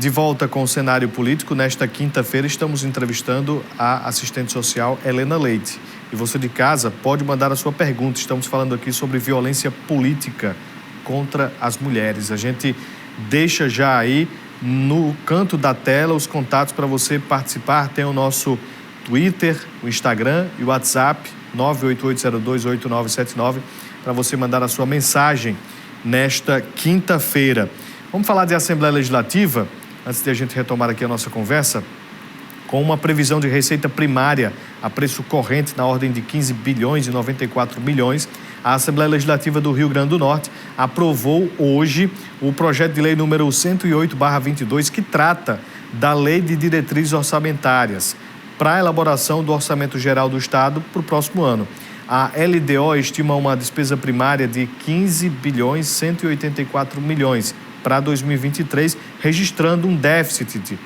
De volta com o cenário político, nesta quinta-feira estamos entrevistando a assistente social Helena Leite. E você de casa pode mandar a sua pergunta. Estamos falando aqui sobre violência política contra as mulheres. A gente deixa já aí no canto da tela os contatos para você participar. Tem o nosso Twitter, o Instagram e o WhatsApp 988028979 para você mandar a sua mensagem nesta quinta-feira. Vamos falar de Assembleia Legislativa, antes de a gente retomar aqui a nossa conversa, com uma previsão de receita primária a preço corrente na ordem de 15 bilhões e 94 milhões. A Assembleia Legislativa do Rio Grande do Norte aprovou hoje o projeto de lei número 108/22, que trata da Lei de Diretrizes Orçamentárias para a elaboração do Orçamento Geral do Estado para o próximo ano. A LDO estima uma despesa primária de 15 bilhões 184 milhões para 2023, registrando um déficit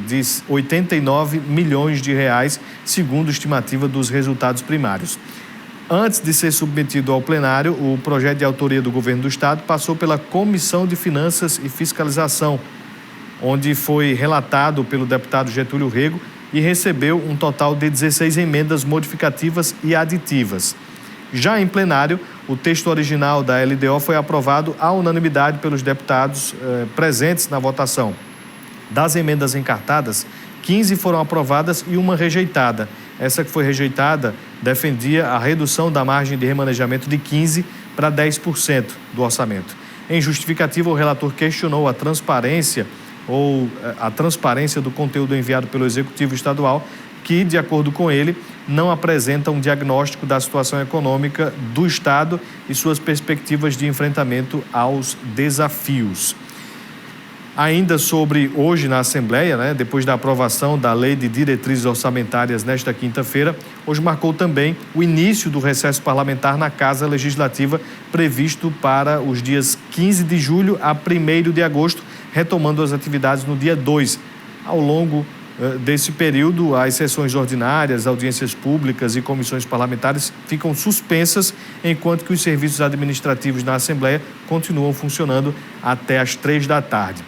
de 89 milhões de reais, segundo estimativa dos resultados primários. Antes de ser submetido ao plenário, o projeto de autoria do governo do estado passou pela Comissão de Finanças e Fiscalização, onde foi relatado pelo deputado Getúlio Rego e recebeu um total de 16 emendas modificativas e aditivas. Já em plenário, o texto original da LDO foi aprovado à unanimidade pelos deputados presentes na votação. Das emendas encartadas, 15 foram aprovadas e uma rejeitada. Essa que foi rejeitada defendia a redução da margem de remanejamento de 15% para 10% do orçamento. Em justificativa, o relator questionou a transparência do conteúdo enviado pelo Executivo Estadual, que, de acordo com ele, não apresenta um diagnóstico da situação econômica do Estado e suas perspectivas de enfrentamento aos desafios. Ainda sobre hoje na Assembleia, depois da aprovação da Lei de Diretrizes Orçamentárias nesta quinta-feira, hoje marcou também o início do recesso parlamentar na Casa Legislativa, previsto para os dias 15 de julho a 1º de agosto, retomando as atividades no dia 2. Ao longo desse período, as sessões ordinárias, audiências públicas e comissões parlamentares ficam suspensas, enquanto que os serviços administrativos na Assembleia continuam funcionando até às 3 da tarde.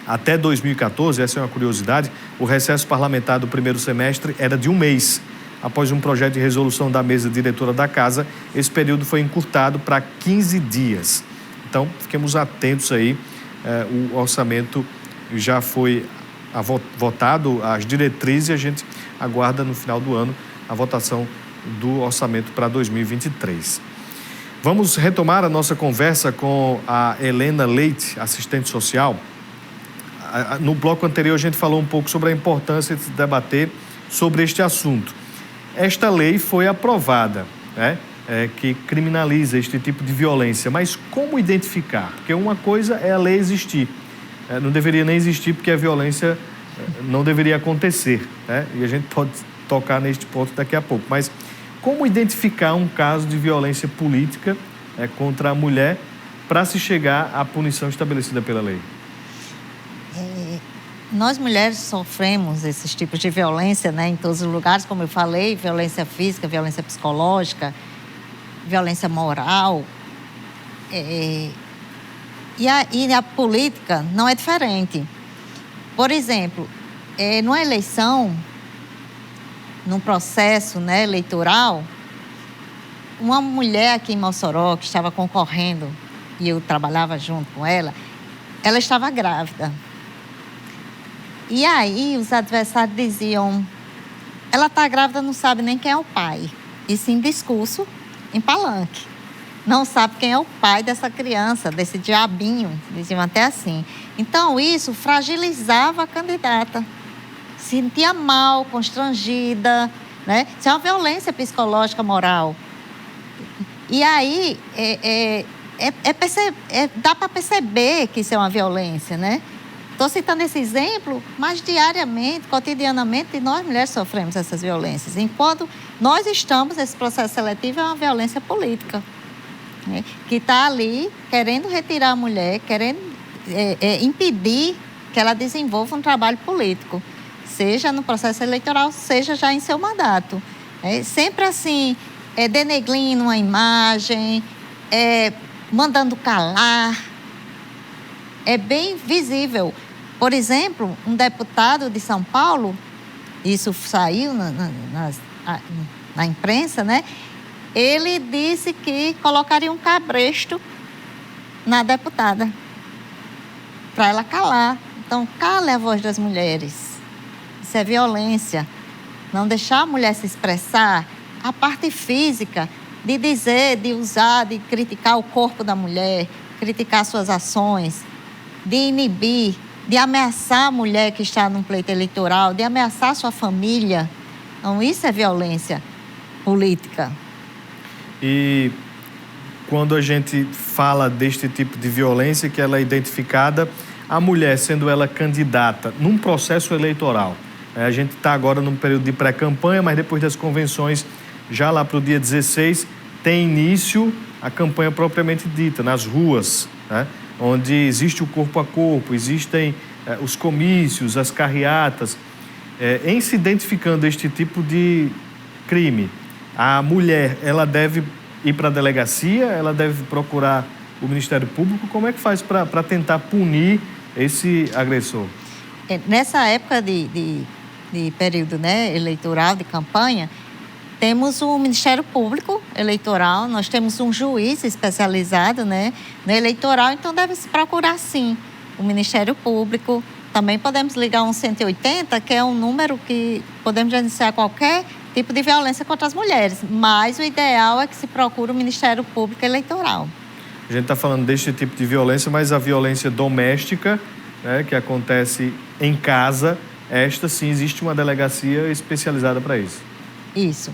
Até 2014, essa é uma curiosidade, o recesso parlamentar do primeiro semestre era de um mês. Após um projeto de resolução da mesa diretora da Casa, esse período foi encurtado para 15 dias. Então, fiquemos atentos aí, o orçamento já foi votado, as diretrizes, e a gente aguarda no final do ano a votação do orçamento para 2023. Vamos retomar a nossa conversa com a Helena Leite, assistente social. No bloco anterior a gente falou um pouco sobre a importância de se debater sobre este assunto. Esta lei foi aprovada, que criminaliza este tipo de violência, mas como identificar? Porque uma coisa é a lei existir, não deveria nem existir porque a violência não deveria acontecer, e a gente pode tocar neste ponto daqui a pouco. Mas como identificar um caso de violência política contra a mulher para se chegar à punição estabelecida pela lei? Nós mulheres sofremos esses tipos de violência, em todos os lugares, como eu falei, violência física, violência psicológica, violência moral. E a política não é diferente. Por exemplo, numa eleição, num processo eleitoral, uma mulher aqui em Mossoró, que estava concorrendo, e eu trabalhava junto com ela estava grávida. E aí os adversários diziam, ela está grávida, não sabe nem quem é o pai. Isso em discurso, em palanque. Não sabe quem é o pai dessa criança, desse diabinho, diziam até assim. Então isso fragilizava a candidata. Sentia mal, constrangida, Isso é uma violência psicológica, moral. E aí dá para perceber que isso é uma violência, Estou citando esse exemplo, mas diariamente, cotidianamente, nós mulheres sofremos essas violências. Enquanto nós estamos, esse processo seletivo é uma violência política, que está ali querendo retirar a mulher, querendo impedir que ela desenvolva um trabalho político, seja no processo eleitoral, seja já em seu mandato. Sempre assim, denegrindo uma imagem, mandando calar. É bem visível. Por exemplo, um deputado de São Paulo, isso saiu na imprensa, né? Ele disse que colocaria um cabresto na deputada para ela calar. Então, cale a voz das mulheres. Isso é violência. Não deixar a mulher se expressar. A parte física, de dizer, de usar, de criticar o corpo da mulher, criticar suas ações, de inibir, de ameaçar a mulher que está num pleito eleitoral, de ameaçar sua família. Então, isso é violência política. E quando a gente fala deste tipo de violência, que ela é identificada, a mulher, sendo ela candidata num processo eleitoral, a gente está agora num período de pré-campanha, mas depois das convenções, já lá para o dia 16, tem início a campanha propriamente dita, nas ruas, né? Onde existe o corpo a corpo, existem os comícios, as carreatas. Em se identificando este tipo de crime, a mulher, ela deve ir para a delegacia, ela deve procurar o Ministério Público? Como é que faz para tentar punir esse agressor? Nessa época de período, né, eleitoral, de campanha, temos o Ministério Público Eleitoral, nós temos um juiz especializado, né, no eleitoral, então deve-se procurar, sim, o Ministério Público. Também podemos ligar um 180, que é um número que podemos denunciar qualquer tipo de violência contra as mulheres, mas o ideal é que se procure o Ministério Público Eleitoral. A gente está falando deste tipo de violência, mas a violência doméstica, né, que acontece em casa, esta sim existe uma delegacia especializada para isso. Isso.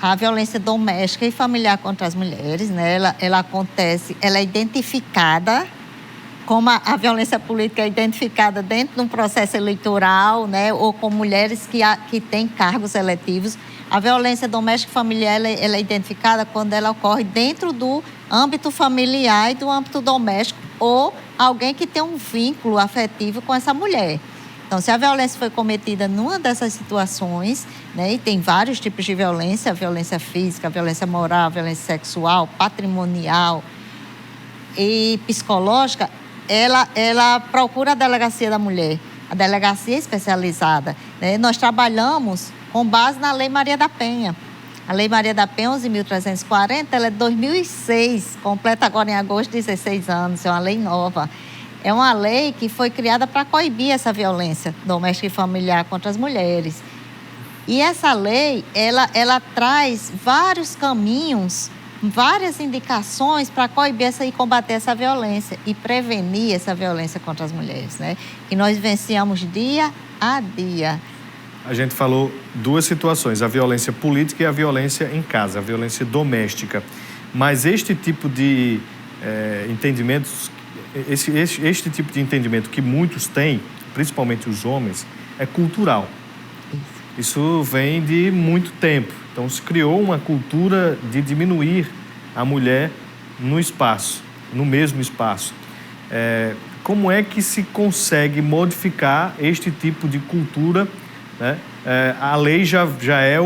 A violência doméstica e familiar contra as mulheres, né, ela acontece, ela é identificada como a violência política é identificada dentro de um processo eleitoral, né, ou com mulheres que têm cargos eletivos. A violência doméstica e familiar ela é identificada quando ela ocorre dentro do âmbito familiar e do âmbito doméstico, ou alguém que tem um vínculo afetivo com essa mulher. Então, se a violência foi cometida numa dessas situações, né, e tem vários tipos de violência, a violência física, a violência moral, a violência sexual, patrimonial e psicológica, ela procura a delegacia da mulher, a delegacia especializada, né? Nós trabalhamos com base na Lei Maria da Penha. A Lei Maria da Penha 11.340, ela é de 2006, completa agora em agosto 16 anos, é uma lei nova. É uma lei que foi criada para coibir essa violência doméstica e familiar contra as mulheres. E essa lei, ela traz vários caminhos, várias indicações para coibir e combater essa violência e prevenir essa violência contra as mulheres, né? Que nós vivenciamos dia a dia. A gente falou duas situações, a violência política e a violência em casa, a violência doméstica. Mas este tipo de entendimentos, este tipo de entendimento que muitos têm, principalmente os homens, é cultural. Isso vem de muito tempo. Então, se criou uma cultura de diminuir a mulher no espaço, no mesmo espaço. Como é que se consegue modificar este tipo de cultura, né? A lei já é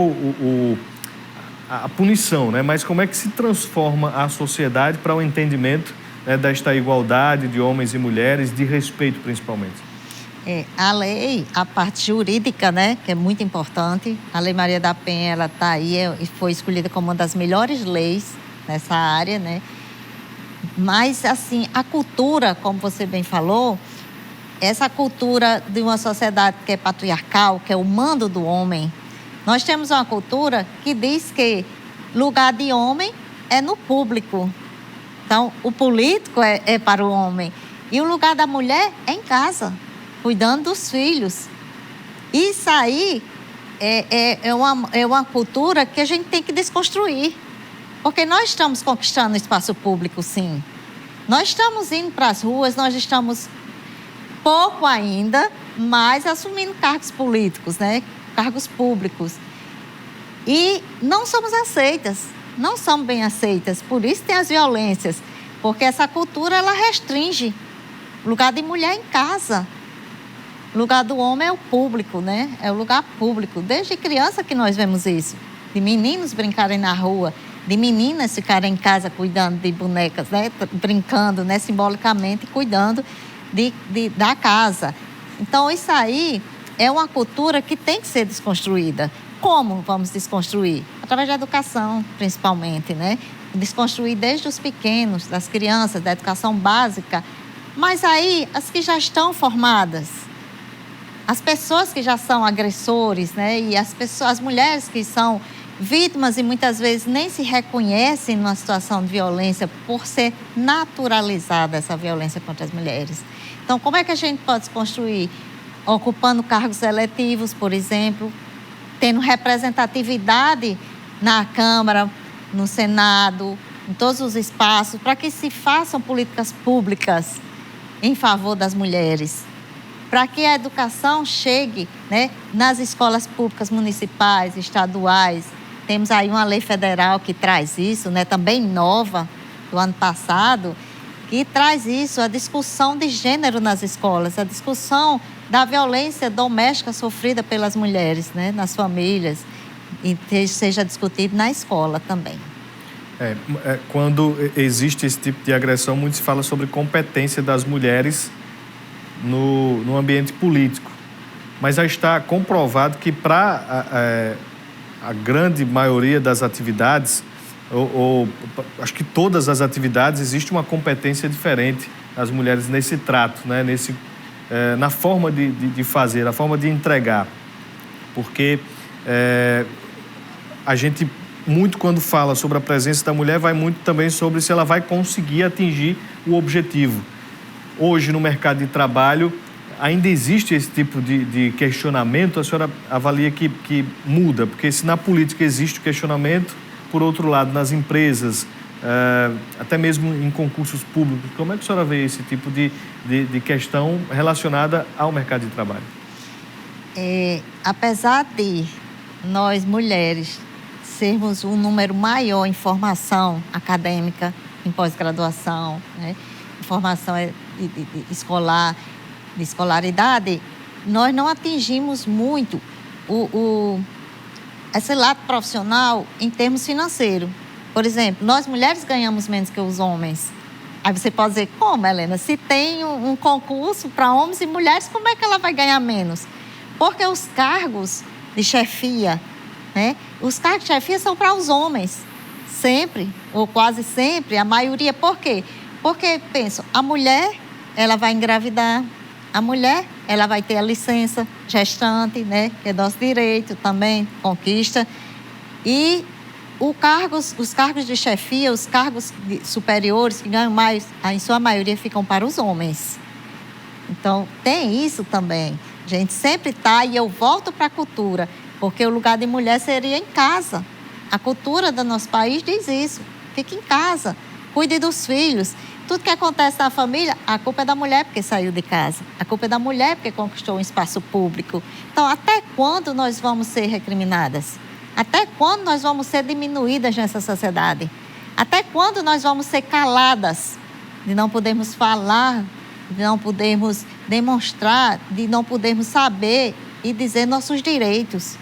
a punição, né? Mas como é que se transforma a sociedade para o entendimento, né, desta igualdade de homens e mulheres, de respeito principalmente? A lei, a parte jurídica, né, que é muito importante. A Lei Maria da Penha, ela está aí e foi escolhida como uma das melhores leis nessa área, né? Mas, assim, a cultura, como você bem falou, essa cultura de uma sociedade que é patriarcal, que é o mando do homem, nós temos uma cultura que diz que lugar de homem é no público. Então, o político é para o homem e o lugar da mulher é em casa, cuidando dos filhos. Isso aí é uma cultura que a gente tem que desconstruir. Porque nós estamos conquistando o espaço público, sim. Nós estamos indo para as ruas, nós estamos pouco ainda, mas assumindo cargos políticos, né? Cargos públicos. E não somos aceitas, não somos bem aceitas. Por isso tem as violências. Porque essa cultura, ela restringe. O lugar de mulher em casa. O lugar do homem é o público, né? É o lugar público. Desde criança que nós vemos isso. De meninos brincarem na rua, de meninas ficarem em casa cuidando de bonecas, né? Brincando, né? Simbolicamente cuidando da casa. Então, isso aí é uma cultura que tem que ser desconstruída. Como vamos desconstruir? Através da educação, principalmente, né? Desconstruir desde os pequenos, das crianças, da educação básica. Mas aí, as que já estão formadas, as pessoas que já são agressores, né? E as mulheres que são vítimas e muitas vezes nem se reconhecem numa situação de violência por ser naturalizada essa violência contra as mulheres. Então, como é que a gente pode desconstruir? Ocupando cargos eletivos, por exemplo, tendo representatividade na Câmara, no Senado, em todos os espaços, para que se façam políticas públicas em favor das mulheres, para que a educação chegue, né, nas escolas públicas municipais, estaduais. Temos aí uma lei federal que traz isso, né, também nova, do ano passado, que traz isso, a discussão de gênero nas escolas, a discussão da violência doméstica sofrida pelas mulheres, né, nas famílias, e seja discutido na escola também. Quando existe esse tipo de agressão, muito se fala sobre competência das mulheres no ambiente político. Mas já está comprovado que para a grande maioria das atividades, ou acho que todas as atividades, existe uma competência diferente das mulheres nesse trato, né? Na forma de fazer, na forma de entregar. Porque a gente, muito quando fala sobre a presença da mulher, vai muito também sobre se ela vai conseguir atingir o objetivo. Hoje, no mercado de trabalho, ainda existe esse tipo de questionamento. A senhora avalia que muda? Porque se na política existe o questionamento, por outro lado, nas empresas, até mesmo em concursos públicos, como é que a senhora vê esse tipo de questão relacionada ao mercado de trabalho? Apesar de nós, mulheres, sermos um número maior em formação acadêmica, em pós-graduação, né, em formação escolar, de escolaridade, nós não atingimos muito esse lado profissional em termos financeiros. Por exemplo, nós mulheres ganhamos menos que os homens. Aí você pode dizer, como, Helena? Se tem um concurso para homens e mulheres, como é que ela vai ganhar menos? Porque os cargos de chefia, né? Os cargos de chefia são para os homens, sempre, ou quase sempre, a maioria. Por quê? Porque, penso, a mulher, ela vai engravidar, a mulher, ela vai ter a licença gestante, né? Que é nosso direito também, conquista. E os cargos de chefia, os cargos superiores que ganham mais, em sua maioria ficam para os homens. Então, tem isso também. A gente sempre está, e eu volto para a cultura, porque o lugar de mulher seria em casa. A cultura do nosso país diz isso. Fique em casa, cuide dos filhos. Tudo que acontece na família, a culpa é da mulher porque saiu de casa. A culpa é da mulher porque conquistou um espaço público. Então, até quando nós vamos ser recriminadas? Até quando nós vamos ser diminuídas nessa sociedade? Até quando nós vamos ser caladas? De não podermos falar, de não podermos demonstrar, de não podermos saber e dizer nossos direitos.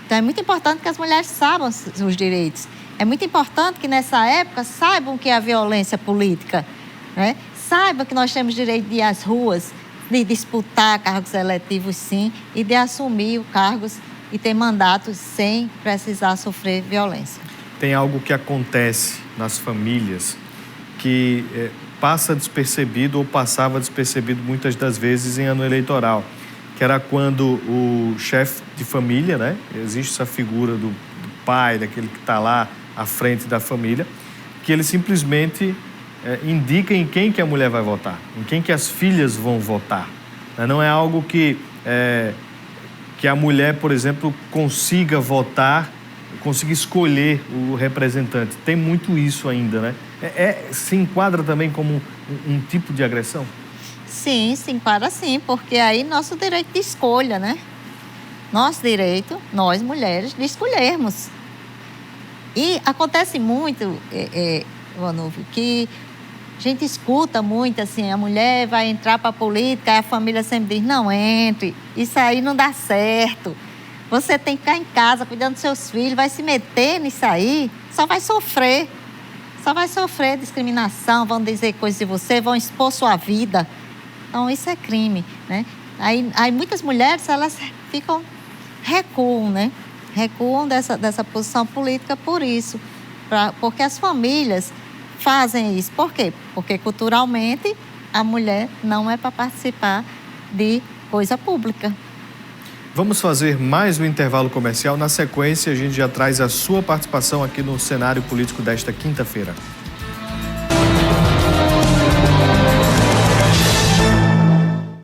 Então, é muito importante que as mulheres saibam os direitos. É muito importante que, nessa época, saibam o que é a violência política, né? Saibam que nós temos direito de ir às ruas, de disputar cargos eletivos, sim, e de assumir os cargos e ter mandatos sem precisar sofrer violência. Tem algo que acontece nas famílias que passa despercebido ou passava despercebido muitas das vezes em ano eleitoral, que era quando o chefe de família, né? Existe essa figura do pai, daquele que está lá à frente da família, que ele simplesmente indica em quem que a mulher vai votar, em quem que as filhas vão votar. Não é algo que a mulher, por exemplo, consiga votar, consiga escolher o representante. Tem muito isso ainda, né? Se enquadra também como um tipo de agressão? Sim, se enquadra sim, porque aí nosso direito de escolha, né? Nosso direito, nós mulheres, de escolhermos. E acontece muito, Vanúvio, que a gente escuta muito assim, a mulher vai entrar para a política, aí a família sempre diz, não entre, isso aí não dá certo. Você tem que ficar em casa cuidando dos seus filhos, vai se meter nisso aí, só vai sofrer discriminação, vão dizer coisas de você, vão expor sua vida. Então, isso é crime, né? Aí muitas mulheres, elas recuam, né? Recuam dessa posição política por isso. Porque as famílias fazem isso. Por quê? Porque culturalmente a mulher não é para participar de coisa pública. Vamos fazer mais um intervalo comercial. Na sequência, a gente já traz a sua participação aqui no cenário político desta quinta-feira.